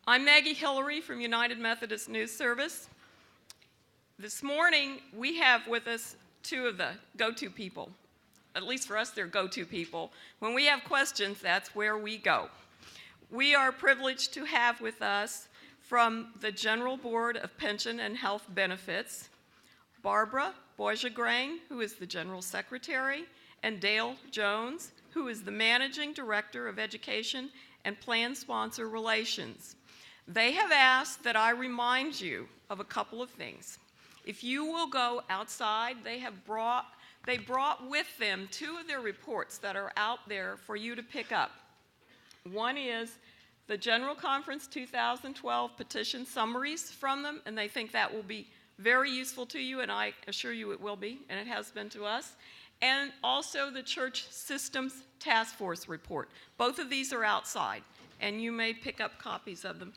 I'm Maggie Hillary from United Methodist News Service. This morning, we have with us two of the go-to people. At least for us, they're go-to people. When we have questions, that's where we go. We are privileged to have with us from the General Board of Pension and Health Benefits, Barbara Boigegrain, who is the General Secretary, and Dale Jones, who is the Managing Director of Education and Plan Sponsor Relations. They have asked that I remind you of a couple of things. If you will go outside, they brought with them two of their reports that are out there for you to pick up. One is the General Conference 2012 petition summaries from them, and they think that will be very useful to you, and I assure you it will be, and it has been to us. And also the Church Systems Task Force report. Both of these are outside, and you may pick up copies of them.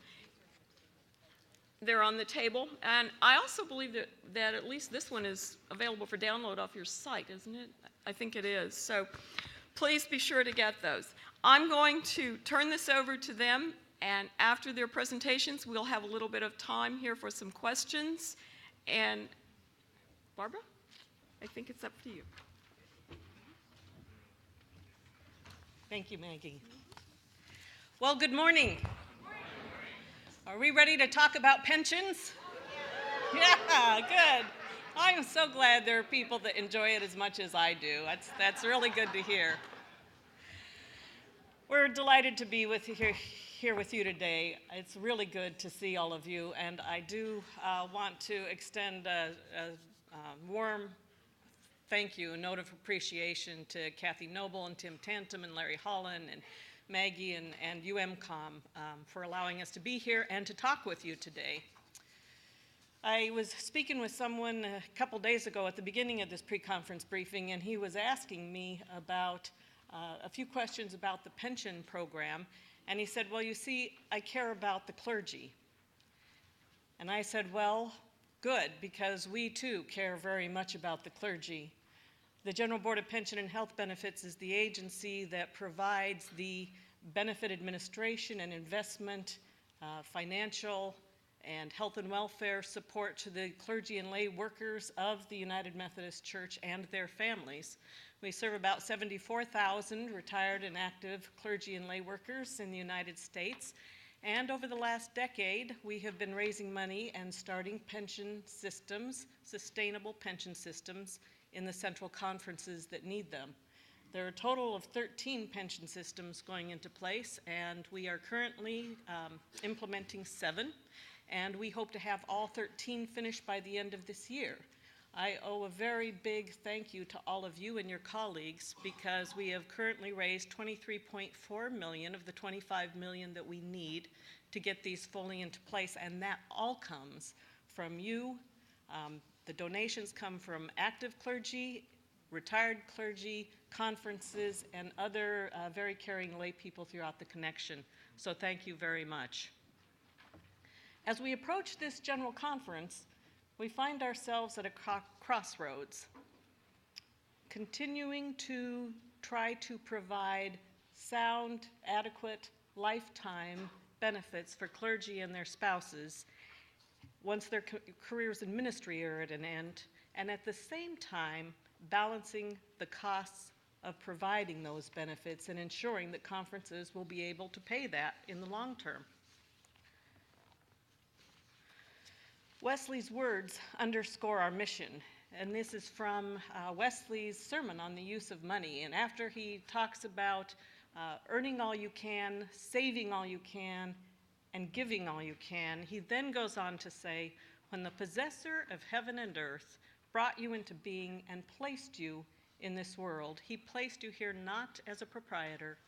They're on the table, and I also believe that at least this one is available for download off your site, isn't it? I think it is. So please be sure to get those. I'm going to turn this over to them, and after their presentations, we'll have a little bit of time here for some questions. And Barbara, I think it's up to you. Thank you, Maggie. Well, good morning. Are we ready to talk about pensions? Yeah, good. I'm so glad there are people that enjoy it as much as I do. That's really good to hear. We're delighted to be here with you today. It's really good to see all of you, and I do want to extend a warm thank you, a note of appreciation to Kathy Noble and Tim Tantum and Larry Holland and Maggie and UMCOM for allowing us to be here and to talk with you today. I was speaking with someone a couple days ago at the beginning of this pre-conference briefing, and he was asking me about a few questions about the pension program, and he said, well, you see, I care about the clergy. And I said, well, good, because we too care very much about the clergy. The General Board of Pension and Health Benefits is the agency that provides the benefit administration and investment, financial and health and welfare support to the clergy and lay workers of the United Methodist Church and their families. We serve about 74,000 retired and active clergy and lay workers in the United States. And over the last decade, we have been raising money and starting pension systems, sustainable pension systems, in the central conferences that need them. There are a total of 13 pension systems going into place, and we are currently implementing 7, and we hope to have all 13 finished by the end of this year. I owe a very big thank you to all of you and your colleagues, because we have currently raised $23.4 million of the $25 million that we need to get these fully into place, and that all comes from you. The donations come from active clergy, retired clergy, conferences, and other very caring lay people throughout the connection. So thank you very much. As we approach this general conference, we find ourselves at a crossroads, continuing to try to provide sound, adequate, lifetime benefits for clergy and their spouses once their careers in ministry are at an end, and at the same time balancing the costs of providing those benefits and ensuring that conferences will be able to pay that in the long term. Wesley's words underscore our mission, and this is from Wesley's sermon on the use of money. And after he talks about earning all you can, saving all you can, and giving all you can, he then goes on to say, when the possessor of heaven and earth brought you into being and placed you in this world, he placed you here not as a proprietor,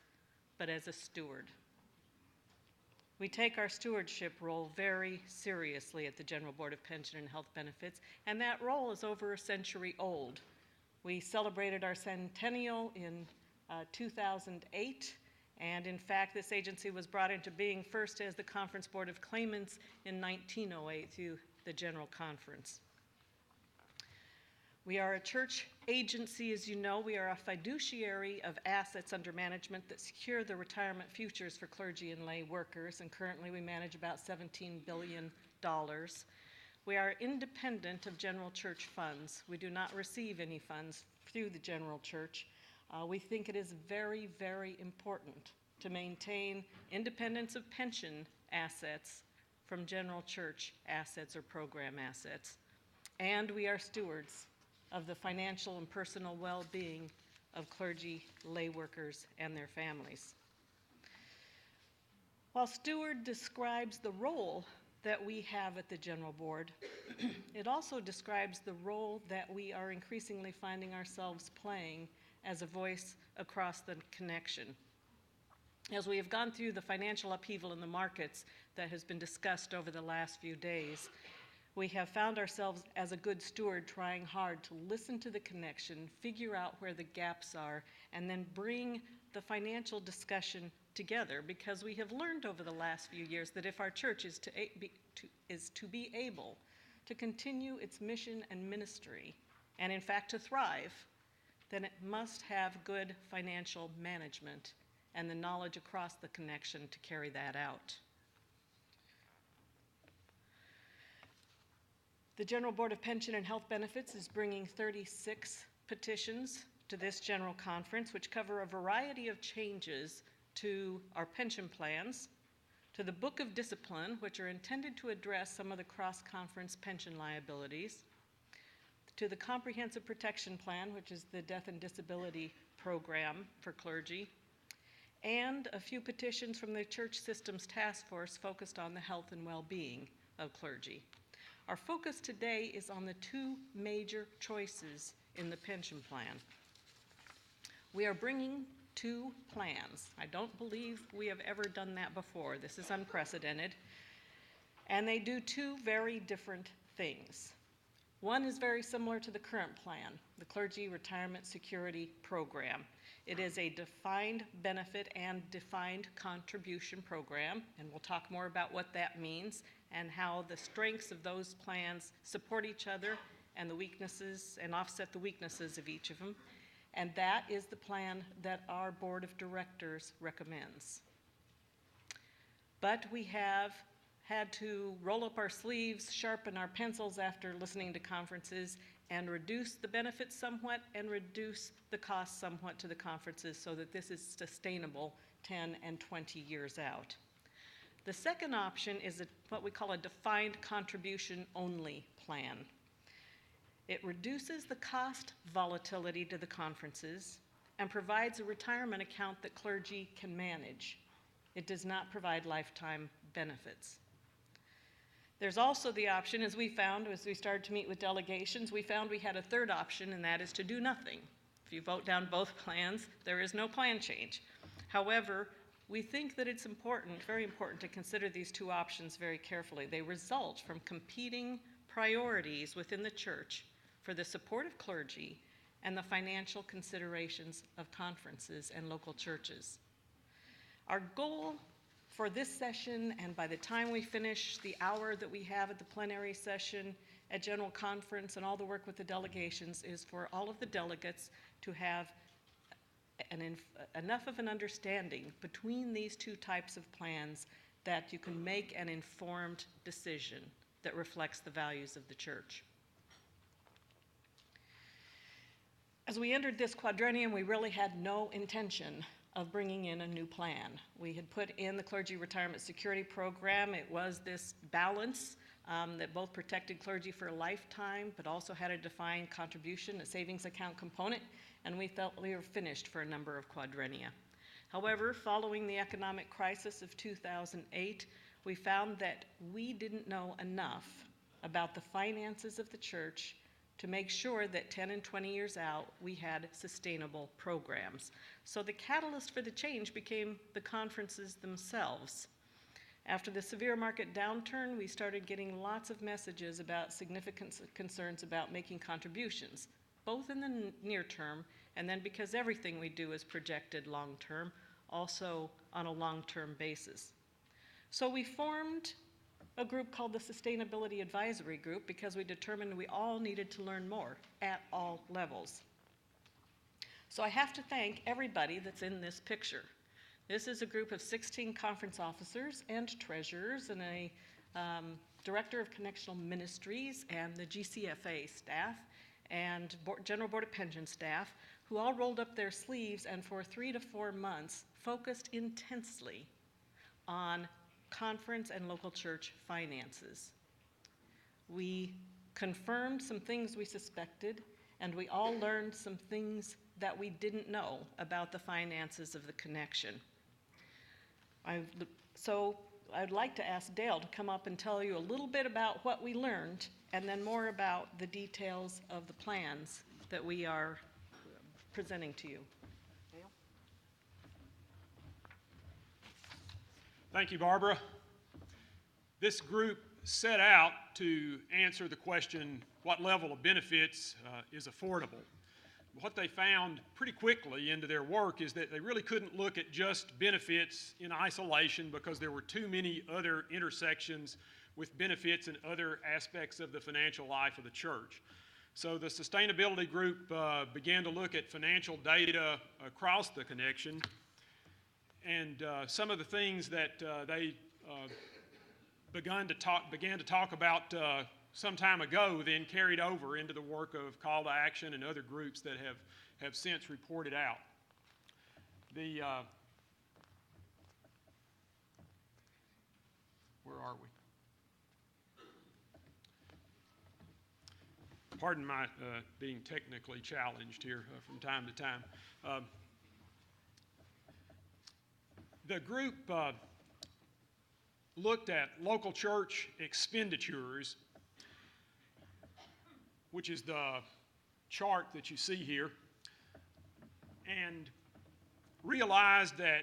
but as a steward. We take our stewardship role very seriously at the General Board of Pension and Health Benefits, and that role is over a century old. We celebrated our centennial in 2008, and in fact, this agency was brought into being first as the Conference Board of Claimants in 1908 through the General Conference. We are a church agency, as you know. We are a fiduciary of assets under management that secure the retirement futures for clergy and lay workers, and currently we manage about $17 billion. We are independent of general church funds. We do not receive any funds through the general church. We think it is very, very important to maintain independence of pension assets from general church assets or program assets. And we are stewards of the financial and personal well-being of clergy, lay workers, and their families. While steward describes the role that we have at the General Board, it also describes the role that we are increasingly finding ourselves playing as a voice across the connection. As we have gone through the financial upheaval in the markets that has been discussed over the last few days, we have found ourselves as a good steward trying hard to listen to the connection, figure out where the gaps are, and then bring the financial discussion together, because we have learned over the last few years that if our church is to be able to continue its mission and ministry, and in fact to thrive, then it must have good financial management and the knowledge across the connection to carry that out. The General Board of Pension and Health Benefits is bringing 36 petitions to this General Conference, which cover a variety of changes to our pension plans, to the Book of Discipline, which are intended to address some of the cross-conference pension liabilities, to the Comprehensive Protection Plan, which is the death and disability program for clergy, and a few petitions from the Church Systems Task Force focused on the health and well-being of clergy. Our focus today is on the two major choices in the pension plan. We are bringing two plans. I don't believe we have ever done that before. This is unprecedented. And they do two very different things. One is very similar to the current plan, the Clergy Retirement Security Program. It is a defined benefit and defined contribution program, and we'll talk more about what that means and how the strengths of those plans support each other and the weaknesses and offset the weaknesses of each of them. And that is the plan that our board of directors recommends. But we have had to roll up our sleeves, sharpen our pencils after listening to conferences, and reduce the benefits somewhat and reduce the costs somewhat to the conferences so that this is sustainable 10 and 20 years out. The second option is what we call a defined contribution only plan. It reduces the cost volatility to the conferences and provides a retirement account that clergy can manage. It does not provide lifetime benefits. There's also the option, as we found as we started to meet with delegations, we found we had a third option, and that is to do nothing. If you vote down both plans, there is no plan change. However, we think that it's important, very important, to consider these two options very carefully. They result from competing priorities within the church for the support of clergy and the financial considerations of conferences and local churches. Our goal for this session, and by the time we finish the hour that we have at the plenary session at General Conference and all the work with the delegations, is for all of the delegates to have enough of an understanding between these two types of plans that you can make an informed decision that reflects the values of the church. As we entered this quadrennium, we really had no intention of bringing in a new plan. We had put in the Clergy Retirement Security Program. It was this balance that both protected clergy for a lifetime, but also had a defined contribution, a savings account component, and we felt we were finished for a number of quadrennia. However, following the economic crisis of 2008, we found that we didn't know enough about the finances of the church to make sure that 10 and 20 years out, we had sustainable programs. So the catalyst for the change became the conferences themselves. After the severe market downturn, we started getting lots of messages about significant concerns about making contributions, both in the near term, and then because everything we do is projected long term, also on a long-term basis. So we formed a group called the Sustainability Advisory Group because we determined we all needed to learn more at all levels. So I have to thank everybody that's in this picture. This is a group of 16 conference officers and treasurers and a director of connectional ministries and the GCFA staff and General Board of Pension staff who all rolled up their sleeves and for 3 to 4 months focused intensely on conference and local church finances. We confirmed some things we suspected, and we all learned some things that we didn't know about the finances of the connection. So I'd like to ask Dale to come up and tell you a little bit about what we learned and then more about the details of the plans that we are presenting to you. Dale? Thank you, Barbara. This group set out to answer the question, what level of benefits is affordable? What they found pretty quickly into their work is that they really couldn't look at just benefits in isolation because there were too many other intersections with benefits in other aspects of the financial life of the church. So the sustainability group began to look at financial data across the connection, and some of the things that they began to talk about some time ago then carried over into the work of Call to Action and other groups that have since reported out. Where are we? Pardon my being technically challenged here from time to time. The group looked at local church expenditures, which is the chart that you see here, and realized that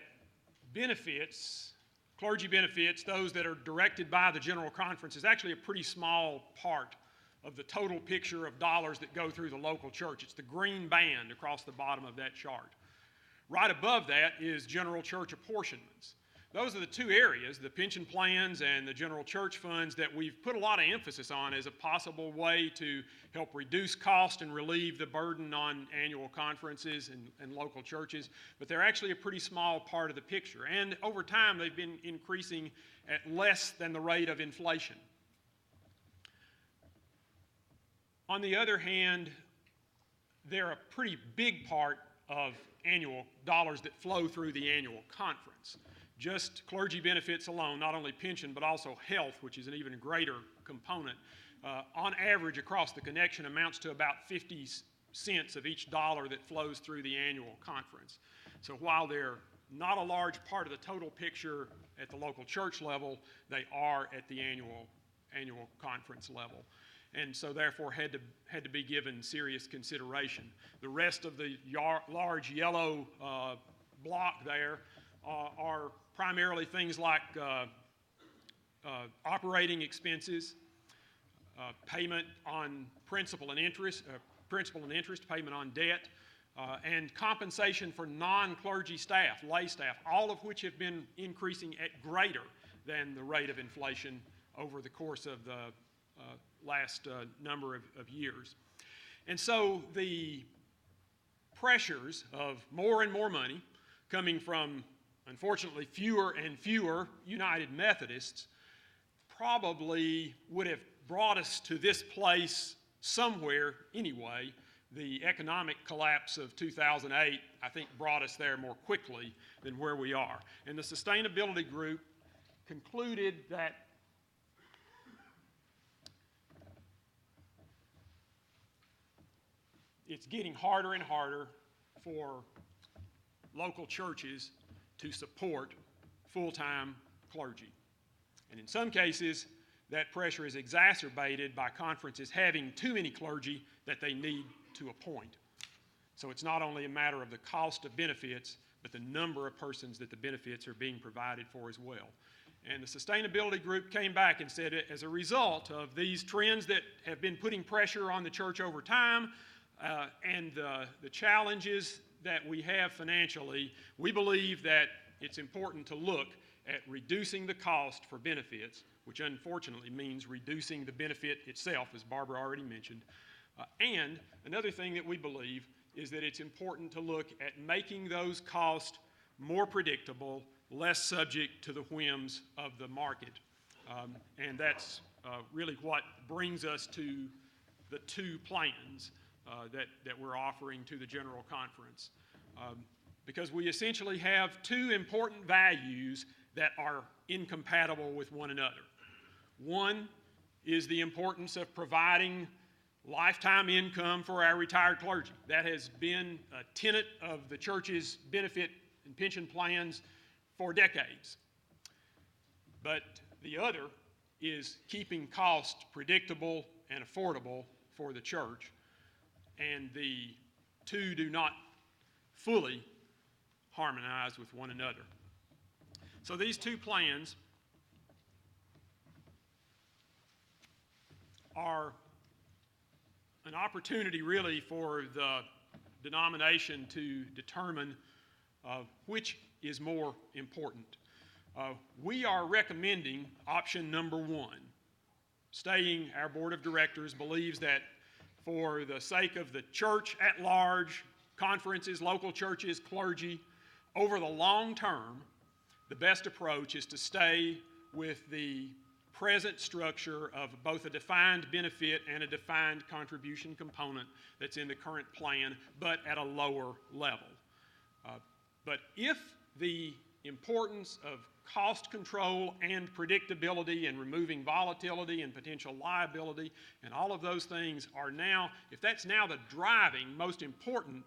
benefits, clergy benefits, those that are directed by the General Conference, is actually a pretty small part of the total picture of dollars that go through the local church. It's the green band across the bottom of that chart. Right above that is general church apportionments. Those are the two areas, the pension plans and the general church funds, that we've put a lot of emphasis on as a possible way to help reduce cost and relieve the burden on annual conferences and local churches. But they're actually a pretty small part of the picture. And over time, they've been increasing at less than the rate of inflation. On the other hand, they're a pretty big part of annual dollars that flow through the annual conference. Just clergy benefits alone, not only pension, but also health, which is an even greater component, on average across the connection amounts to about 50 cents of each dollar that flows through the annual conference. So while they're not a large part of the total picture at the local church level, they are at the annual conference level. And so therefore had to be given serious consideration. The rest of the large yellow block there are primarily things like operating expenses, payment on principal and interest, payment on debt, and compensation for non-clergy staff, lay staff, all of which have been increasing at greater than the rate of inflation over the course of the last number of years. And so the pressures of more and more money coming from, unfortunately, fewer and fewer United Methodists probably would have brought us to this place somewhere anyway. The economic collapse of 2008, I think, brought us there more quickly than where we are. And the sustainability group concluded that it's getting harder and harder for local churches to support full-time clergy. And in some cases, that pressure is exacerbated by conferences having too many clergy that they need to appoint. So it's not only a matter of the cost of benefits, but the number of persons that the benefits are being provided for as well. And the sustainability group came back and said, as a result of these trends that have been putting pressure on the church over time, and the challenges that we have financially, we believe that it's important to look at reducing the cost for benefits, which unfortunately means reducing the benefit itself, as Barbara already mentioned. And another thing that we believe is that it's important to look at making those costs more predictable, less subject to the whims of the market. And that's really what brings us to the two plans that we're offering to the General Conference. Because we essentially have two important values that are incompatible with one another. One is the importance of providing lifetime income for our retired clergy. That has been a tenet of the church's benefit and pension plans for decades. But the other is keeping costs predictable and affordable for the church, and the two do not fully harmonize with one another. So these two plans are an opportunity really for the denomination to determine which is more important. We are recommending option number one, stating our board of directors believes that for the sake of the church at large, conferences, local churches, clergy, over the long term, the best approach is to stay with the present structure of both a defined benefit and a defined contribution component that's in the current plan, but at a lower level. But if the importance of cost control and predictability and removing volatility and potential liability and all of those things are now, if that's now the driving most important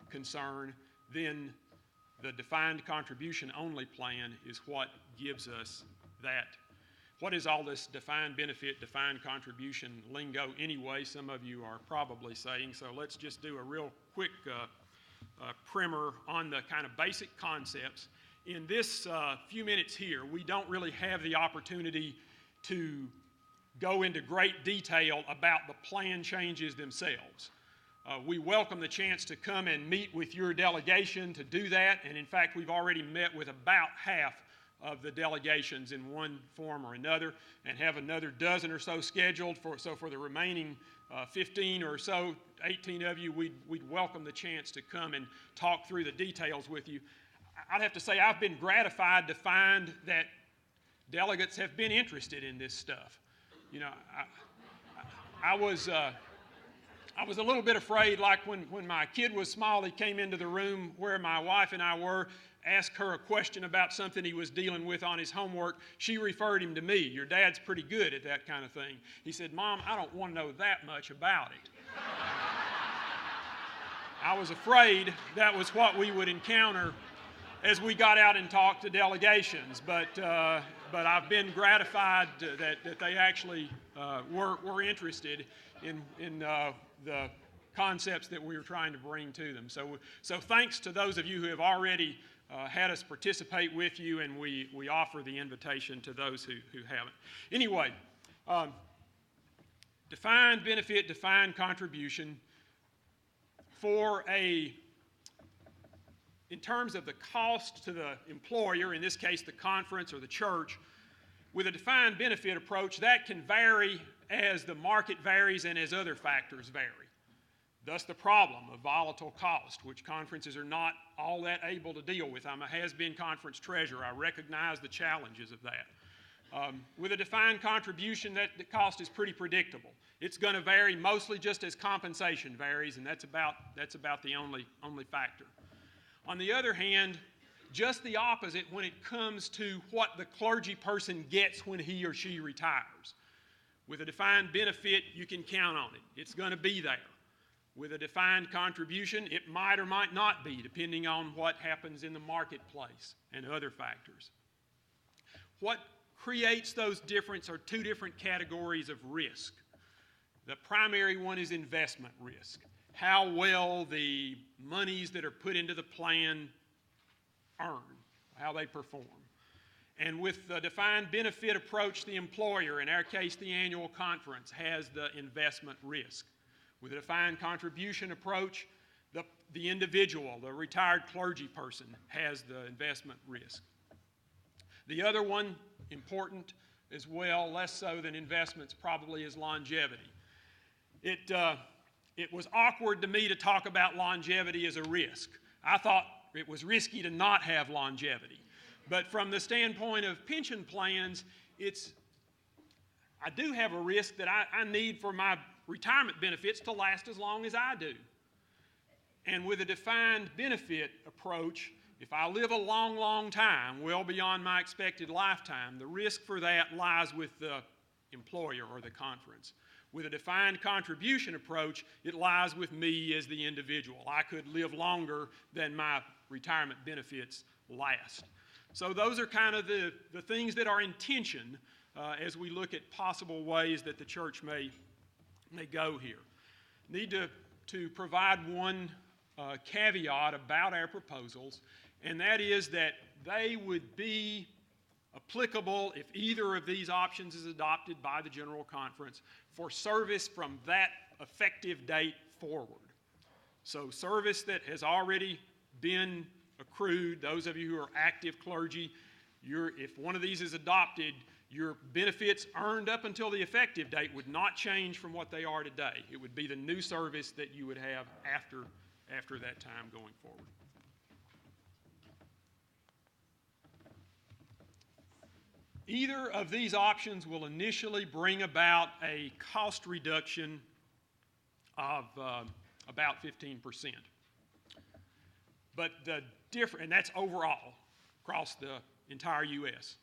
concern, then the defined contribution only plan is what gives us that. What is all this defined benefit, defined contribution lingo anyway? Some of you are probably saying, so let's just do a real quick primer on the kind of basic concepts. In this few minutes here, we don't really have the opportunity to go into great detail about the plan changes themselves. We welcome the chance to come and meet with your delegation to do that, and in fact, we've already met with about half of the delegations in one form or another, and have another dozen or so scheduled. So for the remaining 15 or so, 18 of you, we'd welcome the chance to come and talk through the details with you. I'd have to say I've been gratified to find that delegates have been interested in this stuff. You know, I was a little bit afraid, like when my kid was small, he came into the room where my wife and I were, asked her a question about something he was dealing with on his homework. She referred him to me. Your dad's pretty good at that kind of thing. He said, Mom, I don't want to know that much about it. I was afraid that was what we would encounter as we got out and talked to delegations, but I've been gratified that they actually were interested in the concepts that we were trying to bring to them. So thanks to those of you who have already had us participate with you, and we offer the invitation to those who haven't. Anyway, defined benefit, defined contribution in terms of the cost to the employer, in this case the conference or the church, with a defined benefit approach, that can vary as the market varies and as other factors vary. Thus the problem of volatile cost, which conferences are not all that able to deal with. I'm a has-been conference treasurer. I recognize the challenges of that. With a defined contribution, the cost is pretty predictable. It's going to vary mostly just as compensation varies, and that's about the only factor. On the other hand, just the opposite when it comes to what the clergy person gets when he or she retires. With a defined benefit, you can count on it. It's going to be there. With a defined contribution, it might or might not be, depending on what happens in the marketplace and other factors. What creates those differences are two different categories of risk. The primary one is investment risk. How well the monies that are put into the plan earn, how they perform. And with the defined benefit approach, the employer, in our case the annual conference, has the investment risk. With a defined contribution approach, the individual, the retired clergy person, has the investment risk. The other one, important as well, less so than investments, probably is longevity. It was awkward to me to talk about longevity as a risk. I thought it was risky to not have longevity. But from the standpoint of pension plans, I do have a risk that I need for my retirement benefits to last as long as I do. And with a defined benefit approach, if I live a long, long time, well beyond my expected lifetime, the risk for that lies with the employer or the conference. With a defined contribution approach, it lies with me as the individual. I could live longer than my retirement benefits last. So those are kind of the things that are in tension as we look at possible ways that the church may go here. Need to provide one caveat about our proposals, and that is that they would be applicable if either of these options is adopted by the General Conference for service from that effective date forward. So service that has already been accrued, those of you who are active clergy, if one of these is adopted, your benefits earned up until the effective date would not change from what they are today. It would be the new service that you would have after that time going forward. Either of these options will initially bring about a cost reduction of about 15%. But and that's overall across the entire U.S.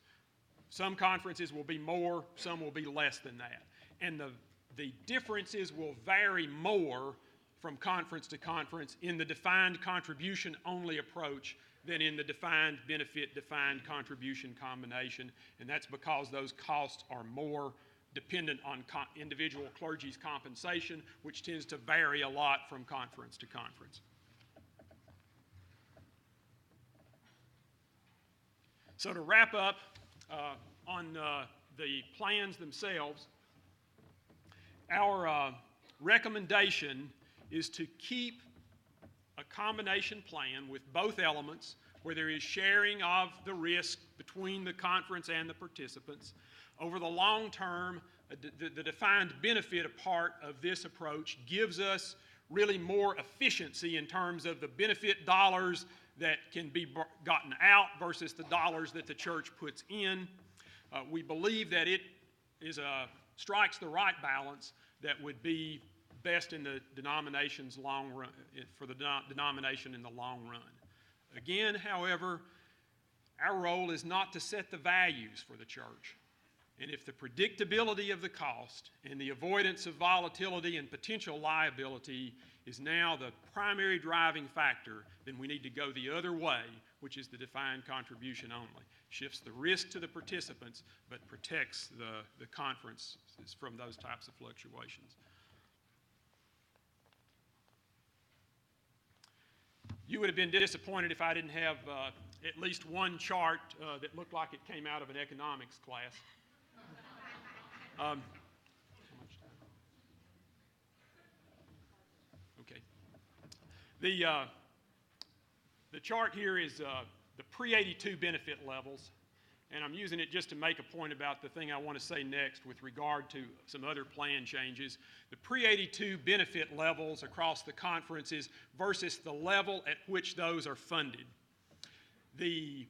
Some conferences will be more, some will be less than that. And the differences will vary more from conference to conference in the defined contribution only approach than in the defined benefit, defined contribution combination. And that's because those costs are more dependent on individual clergy's compensation, which tends to vary a lot from conference to conference. So to wrap up on the plans themselves, our recommendation is to keep a combination plan with both elements where there is sharing of the risk between the conference and the participants. Over the long term, the defined benefit part of this approach gives us really more efficiency in terms of the benefit dollars that can be gotten out versus the dollars that the church puts in. We believe that it strikes the right balance that would be best in the denomination's long run, for the denomination in the long run. Again, however, our role is not to set the values for the church. And if the predictability of the cost and the avoidance of volatility and potential liability is now the primary driving factor, then we need to go the other way, which is the defined contribution only. Shifts the risk to the participants, but protects the conference from those types of fluctuations. You would have been disappointed if I didn't have at least one chart that looked like it came out of an economics class. How much time? Okay. The chart here is the pre-82 benefit levels, and I'm using it just to make a point about the thing I want to say next with regard to some other plan changes. The pre-82 benefit levels across the conferences versus the level at which those are funded. The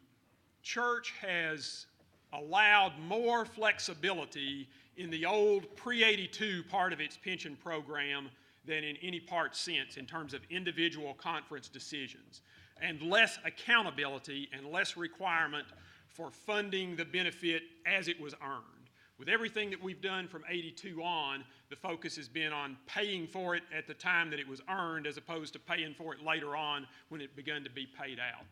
church has allowed more flexibility in the old pre-82 part of its pension program than in any part since in terms of individual conference decisions, and less accountability and less requirement for funding the benefit as it was earned. With everything that we've done from 82 on, the focus has been on paying for it at the time that it was earned as opposed to paying for it later on when it began to be paid out.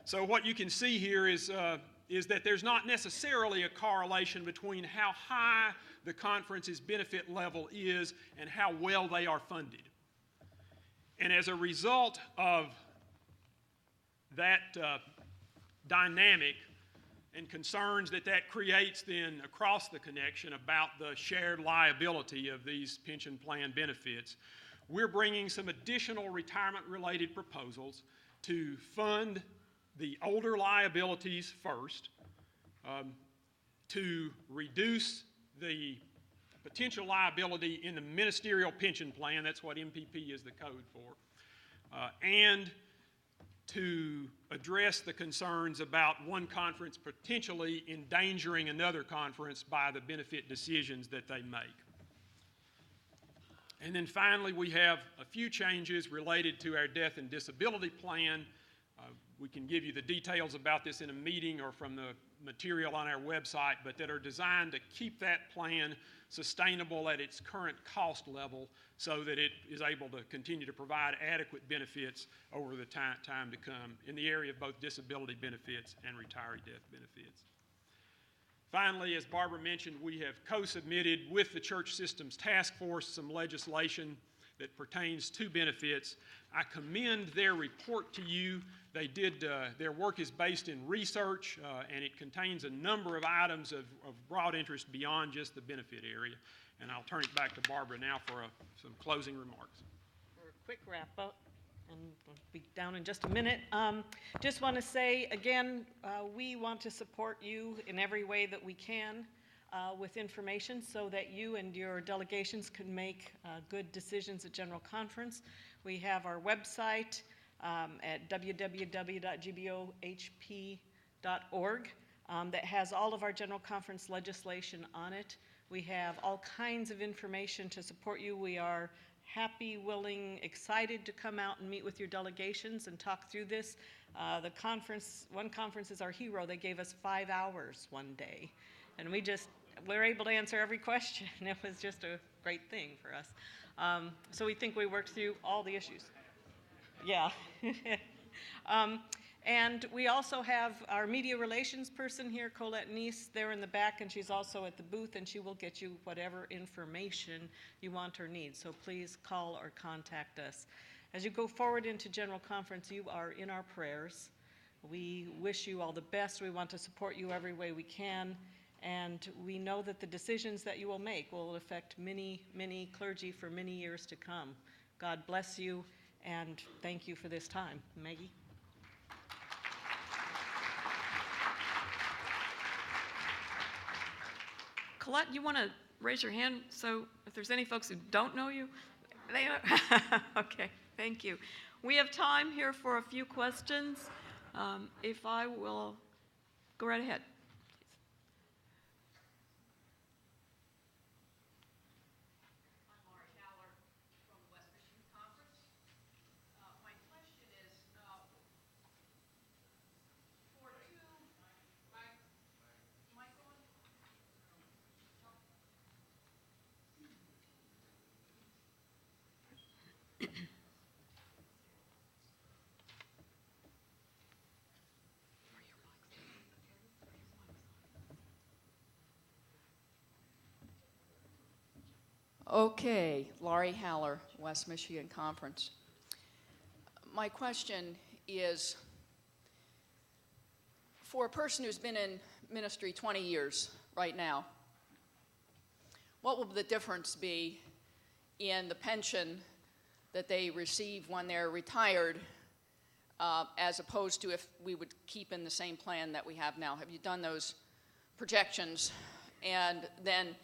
So what you can see here is that there's not necessarily a correlation between how high the conference's benefit level is and how well they are funded. And as a result of that dynamic and concerns that creates then across the connection about the shared liability of these pension plan benefits, we're bringing some additional retirement-related proposals to fund the older liabilities first, to reduce the potential liability in the ministerial pension plan, that's what MPP is the code for, and to address the concerns about one conference potentially endangering another conference by the benefit decisions that they make. And then finally, we have a few changes related to our death and disability plan. We can give you the details about this in a meeting or from the material on our website, but that are designed to keep that plan sustainable at its current cost level so that it is able to continue to provide adequate benefits over the time to come in the area of both disability benefits and retiree death benefits. Finally, as Barbara mentioned, we have co-submitted with the Church Systems Task Force some legislation that pertains to benefits. I commend their report to you. They did, their work is based in research, and it contains a number of items of broad interest beyond just the benefit area. And I'll turn it back to Barbara now for some closing remarks. For a quick wrap up, and we'll be down in just a minute. Just want to say again, we want to support you in every way that we can with information so that you and your delegations can make good decisions at General Conference. We have our website at www.gbphb.org that has all of our General Conference legislation on it. We have all kinds of information to support you. We are happy, willing, excited to come out and meet with your delegations and talk through this. The conference, one conference is our hero. They gave us 5 hours one day, and we're able to answer every question. It was just a great thing for us. So we think we worked through all the issues. Yeah. And we also have our media relations person here, Colette Neese, there in the back, and she's also at the booth, and she will get you whatever information you want or need. So please call or contact us. As you go forward into General Conference, you are in our prayers. We wish you all the best. We want to support you every way we can. And we know that the decisions that you will make will affect many, many clergy for many years to come. God bless you, and thank you for this time. Maggie? Colette, you want to raise your hand so if there's any folks who don't know you? They okay, thank you. We have time here for a few questions. If I will go right ahead. Okay, Laurie Haller, West Michigan Conference. My question is, for a person who's been in ministry 20 years right now, what will the difference be in the pension that they receive when they're retired as opposed to if we would keep in the same plan that we have now? Have you done those projections? And then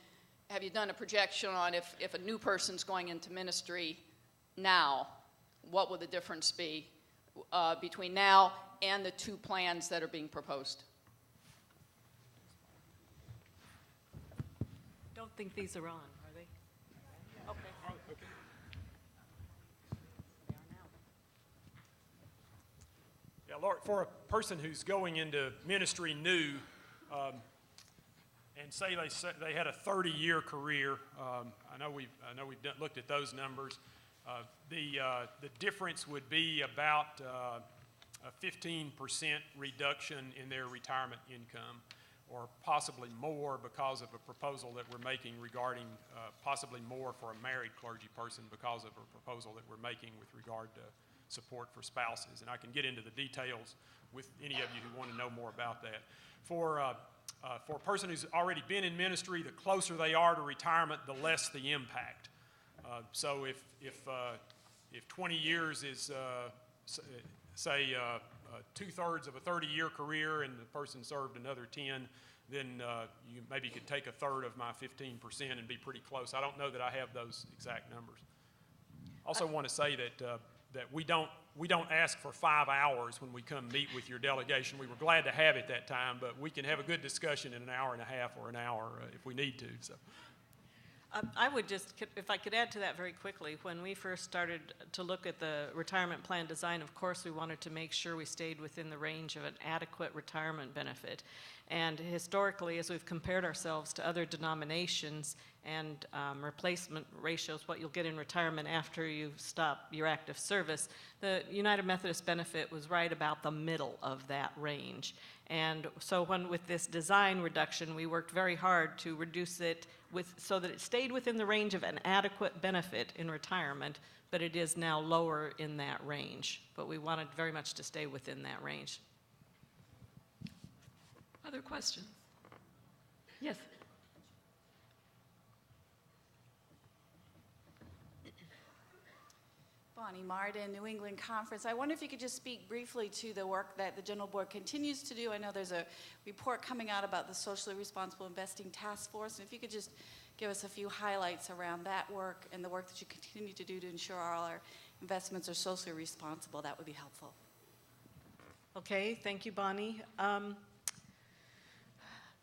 have you done a projection on if a new person's going into ministry now, what will the difference be between now and the two plans that are being proposed? Don't think these are on, are they? Okay. Okay. They are now. Yeah, Lord, for a person who's going into ministry new, and say they had a 30-year career, I know we've looked at those numbers. The difference would be about a 15% reduction in their retirement income, or possibly more because of a proposal that we're making regarding possibly more for a married clergy person because of a proposal that we're making with regard to support for spouses. And I can get into the details with any of you who want to know more about that. For a person who's already been in ministry, the closer they are to retirement, the less the impact. So if 20 years is, say, 2/3 of a 30-year career and the person served another 10, then you maybe could take a third of my 15% and be pretty close. I don't know that I have those exact numbers. Also want to say that we don't ask for 5 hours when we come meet with your delegation. We were glad to have it that time, but we can have a good discussion in an hour and a half or an hour if we need to. So. I would just, if I could add to that very quickly, when we first started to look at the retirement plan design, of course, we wanted to make sure we stayed within the range of an adequate retirement benefit. And historically, as we've compared ourselves to other denominations and replacement ratios, what you'll get in retirement after you stop your active service, the United Methodist benefit was right about the middle of that range. And so with this design reduction, we worked very hard to reduce it so that it stayed within the range of an adequate benefit in retirement, but it is now lower in that range. But we wanted very much to stay within that range. Other questions? Yes. Bonnie Martin, New England Conference. I wonder if you could just speak briefly to the work that the General Board continues to do. I know there's a report coming out about the Socially Responsible Investing Task Force, and if you could just give us a few highlights around that work and the work that you continue to do to ensure all our investments are socially responsible, that would be helpful. Okay, thank you, Bonnie.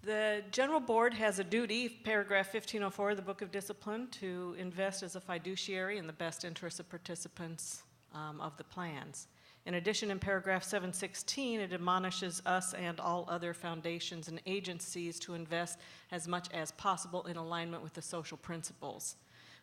The General Board has a duty, paragraph 1504 of the Book of Discipline, to invest as a fiduciary in the best interests of participants of the plans. In addition, in paragraph 716, it admonishes us and all other foundations and agencies to invest as much as possible in alignment with the social principles.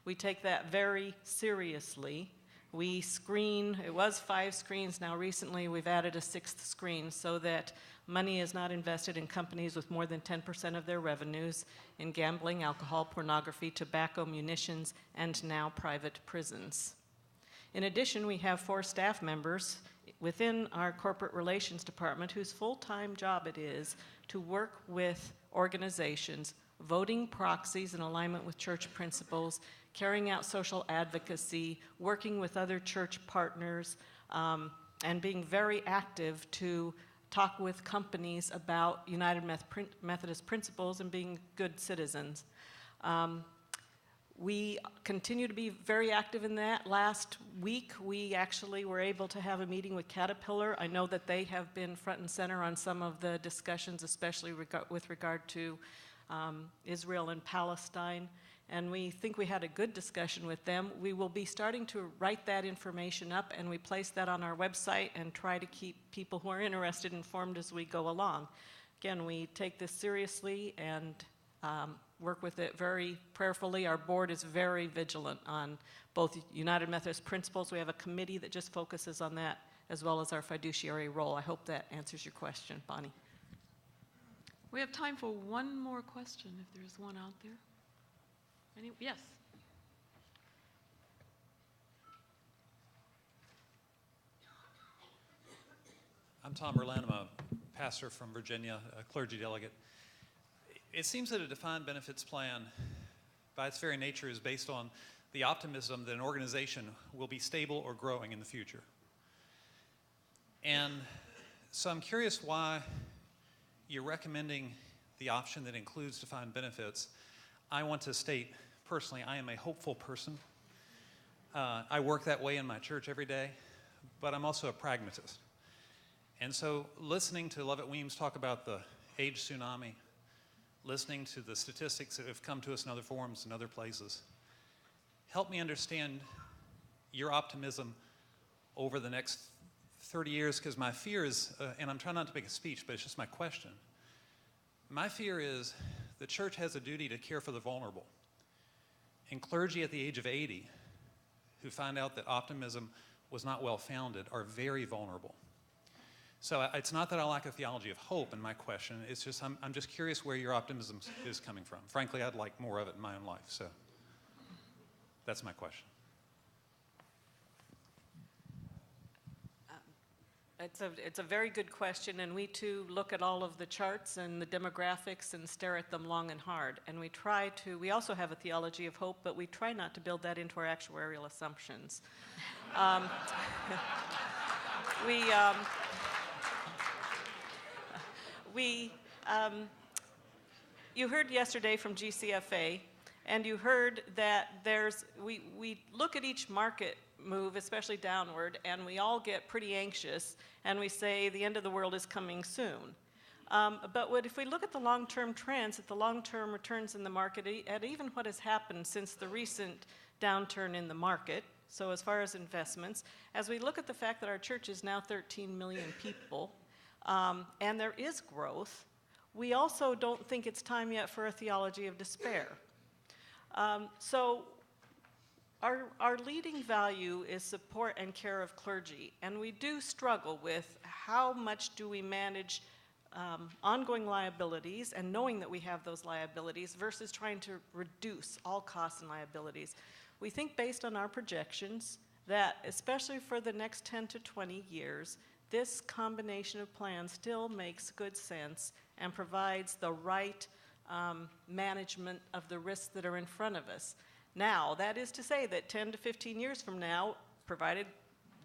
We take that very seriously. We screen, it was 5 screens, now recently we've added a 6th screen so that money is not invested in companies with more than 10% of their revenues in gambling, alcohol, pornography, tobacco, munitions, and now private prisons. In addition, we have 4 staff members within our corporate relations department whose full-time job it is to work with organizations, voting proxies in alignment with church principles, carrying out social advocacy, working with other church partners, and being very active to talk with companies about United Methodist principles and being good citizens. We continue to be very active in that. Last week, we actually were able to have a meeting with Caterpillar. I know that they have been front and center on some of the discussions, especially with regard to Israel and Palestine. And we think we had a good discussion with them. We will be starting to write that information up, and we place that on our website and try to keep people who are interested informed as we go along. Again, we take this seriously and work with it very prayerfully. Our board is very vigilant on both United Methodist principles. We have a committee that just focuses on that, as well as our fiduciary role. I hope that answers your question, Bonnie. We have time for one more question, if there's one out there. Yes. I'm Tom Berlin. I'm a pastor from Virginia, a clergy delegate. It seems that a defined benefits plan, by its very nature, is based on the optimism that an organization will be stable or growing in the future. And so I'm curious why you're recommending the option that includes defined benefits. I want to state personally, I am a hopeful person. I work that way in my church every day, but I'm also a pragmatist. And so listening to Lovett Weems talk about the age tsunami, listening to the statistics that have come to us in other forums and other places, help me understand your optimism over the next 30 years, because my fear is, and I'm trying not to make a speech, but it's just my question. My fear is the church has a duty to care for the vulnerable. And clergy at the age of 80 who find out that optimism was not well-founded are very vulnerable. So it's not that I lack a theology of hope in my question, it's just I'm just curious where your optimism is coming from. Frankly, I'd like more of it in my own life, so that's my question. It's a very good question, and we too look at all of the charts and the demographics and stare at them long and hard. And we also have a theology of hope, but we try not to build that into our actuarial assumptions. you heard yesterday from GCFA, and you heard that we look at each market move, especially downward, and we all get pretty anxious, and we say the end of the world is coming soon. But if we look at the long-term trends, at the long-term returns in the market, at even what has happened since the recent downturn in the market, so as far as investments, as we look at the fact that our church is now 13 million people, and there is growth, we also don't think it's time yet for a theology of despair. So our leading value is support and care of clergy, and we do struggle with how much do we manage ongoing liabilities and knowing that we have those liabilities versus trying to reduce all costs and liabilities. We think based on our projections that especially for the next 10 to 20 years, this combination of plans still makes good sense and provides the right management of the risks that are in front of us. Now, that is to say that 10 to 15 years from now, provided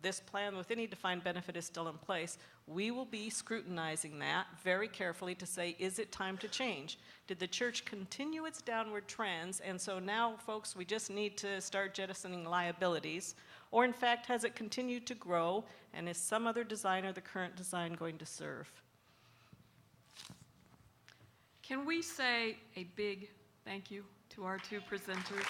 this plan with any defined benefit is still in place, we will be scrutinizing that very carefully to say, is it time to change? Did the church continue its downward trends, and so now, folks, we just need to start jettisoning liabilities? Or in fact, has it continued to grow, and is some other design or the current design going to serve? Can we say a big thank you to our two presenters?